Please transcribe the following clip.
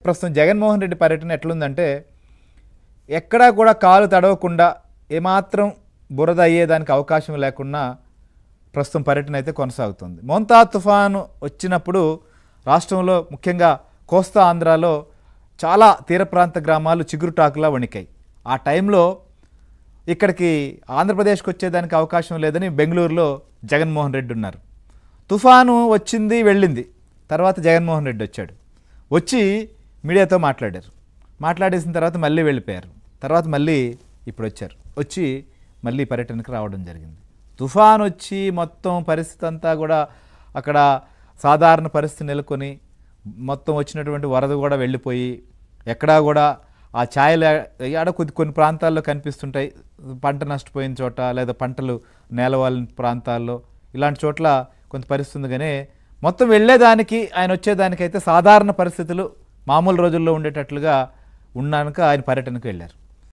ప్రస్తుతం జగన్మోహన్ రెడ్డి పర్యటన ఎట్లుందంటే ఎక్కడా కూడా కాలు తడవకుండా ఏమాత్రం బురద అయ్యేదానికి అవకాశం లేకుండా ప్రస్తుతం పర్యటన అయితే కొనసాగుతుంది. మోంతా తుఫాను వచ్చినప్పుడు రాష్ట్రంలో ముఖ్యంగా కోస్తా ఆంధ్రాలో చాలా తీర ప్రాంత గ్రామాలు చిగురుటాకులా వణికాయి. ఆ టైంలో ఇక్కడికి ఆంధ్రప్రదేశ్కి వచ్చేదానికి అవకాశం లేదని బెంగళూరులో జగన్మోహన్ రెడ్డి ఉన్నారు. తుఫాను వచ్చింది వెళ్ళింది, తర్వాత జగన్మోహన్ రెడ్డి వచ్చాడు. వచ్చి మీడియాతో మాట్లాడేసిన తర్వాత మళ్ళీ వెళ్ళిపోయారు. తర్వాత మళ్ళీ ఇప్పుడు వచ్చారు. వచ్చి మళ్ళీ పర్యటనకు రావడం జరిగింది. తుఫాన్ వచ్చి మొత్తం పరిస్థితి అంతా కూడా అక్కడ సాధారణ పరిస్థితి నెలకొని మొత్తం వచ్చినటువంటి వరద కూడా వెళ్ళిపోయి ఎక్కడా కూడా ఆ ఛాయలు ఆడ కొన్ని ప్రాంతాల్లో కనిపిస్తుంటాయి. పంట నష్టపోయిన చోట లేదా పంటలు నేలవాలిన ప్రాంతాల్లో ఇలాంటి చోట్ల కొంత పరిస్థితి ఉంది. కానీ మొత్తం వెళ్ళేదానికి ఆయన వచ్చేదానికైతే సాధారణ పరిస్థితులు మామూలు రోజుల్లో ఉండేటట్లుగా ఉన్నాక ఆయన పర్యటనకు వెళ్ళారు.